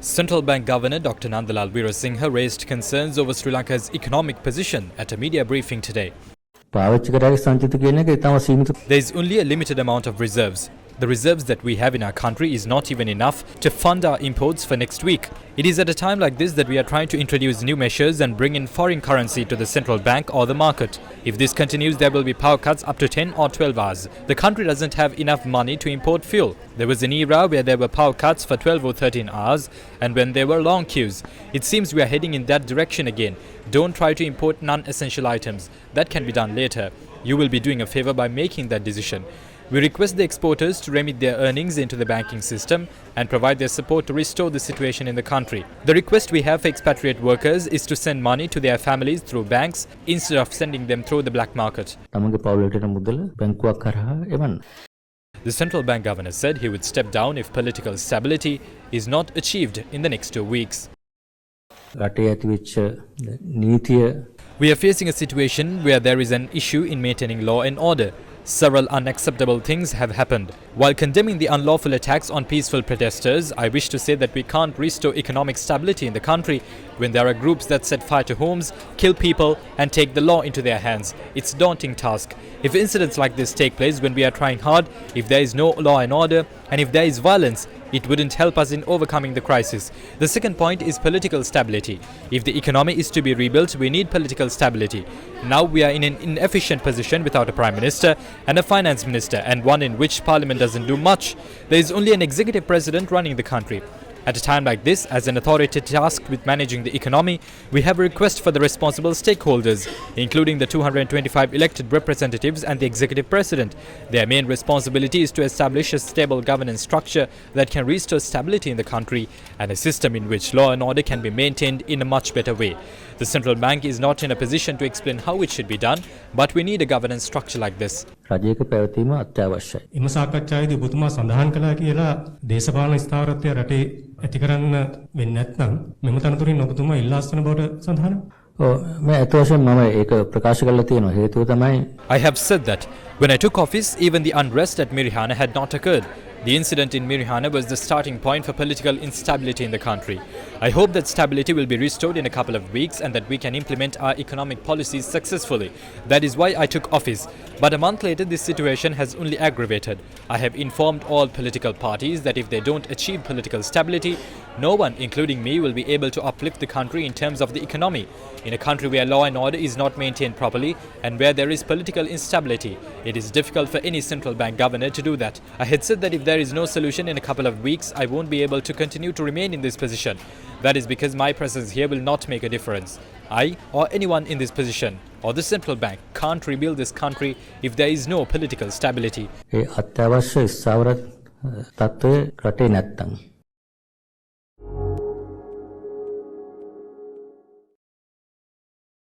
Central Bank Governor Dr. Nandalal Weerasinghe raised concerns over Sri Lanka's economic position at a media briefing today. There is only a limited amount of reserves. The reserves that we have in our country is not even enough to fund our imports for next week. It is at a time like this that we are trying to introduce new measures and bring in foreign currency to the central bank or the market. If this continues, there will be power cuts up to 10 or 12 hours. The country doesn't have enough money to import fuel. There was an era where there were power cuts for 12 or 13 hours and when there were long queues. It seems we are heading in that direction again. Don't try to import non-essential items. That can be done later. You will be doing a favor by making that decision. We request the exporters to remit their earnings into the banking system and provide their support to restore the situation in the country. The request we have for expatriate workers is to send money to their families through banks instead of sending them through the black market. The central bank governor said he would step down if political stability is not achieved in the next 2 weeks. We are facing a situation where there is an issue in maintaining law and order. Several unacceptable things have happened. While condemning the unlawful attacks on peaceful protesters, I wish to say that we can't restore economic stability in the country when there are groups that set fire to homes, kill people and take the law into their hands. It's a daunting task. If incidents like this take place when we are trying hard, if there is no law and order and if there is violence, it wouldn't help us in overcoming the crisis. The second point is political stability. If the economy is to be rebuilt, we need political stability. Now we are in an inefficient position without a prime minister and a finance minister, and one in which parliament doesn't do much. There is only an executive president running the country. At a time like this, as an authority tasked with managing the economy, we have a request for the responsible stakeholders, including the 225 elected representatives and the executive president. Their main responsibility is to establish a stable governance structure that can restore stability in the country and a system in which law and order can be maintained in a much better way. The central bank is not in a position to explain how it should be done, but we need a governance structure like this. ඇති කරන්න වෙන්නේ නැත්නම් මෙම තනතුරින් ඔබතුමා ඉල්ලා අස්වන බවට සඳහන් I have said that when I took office, even the unrest at Mirihana had not occurred. The incident in Mirihana was the starting point for political instability in the country. I hope that stability will be restored in a couple of weeks and that we can implement our economic policies successfully. That is why I took office. But a month later, this situation has only aggravated. I have informed all political parties that if they don't achieve political stability, no one, including me, will be able to uplift the country in terms of the economy. In a country where law and order is not maintained properly and where there is political instability, it is difficult for any central bank governor to do that. I had said that if there is no solution in a couple of weeks, I won't be able to continue to remain in this position. That is because my presence here will not make a difference. I or anyone in this position or the central bank can't rebuild this country if there is no political stability.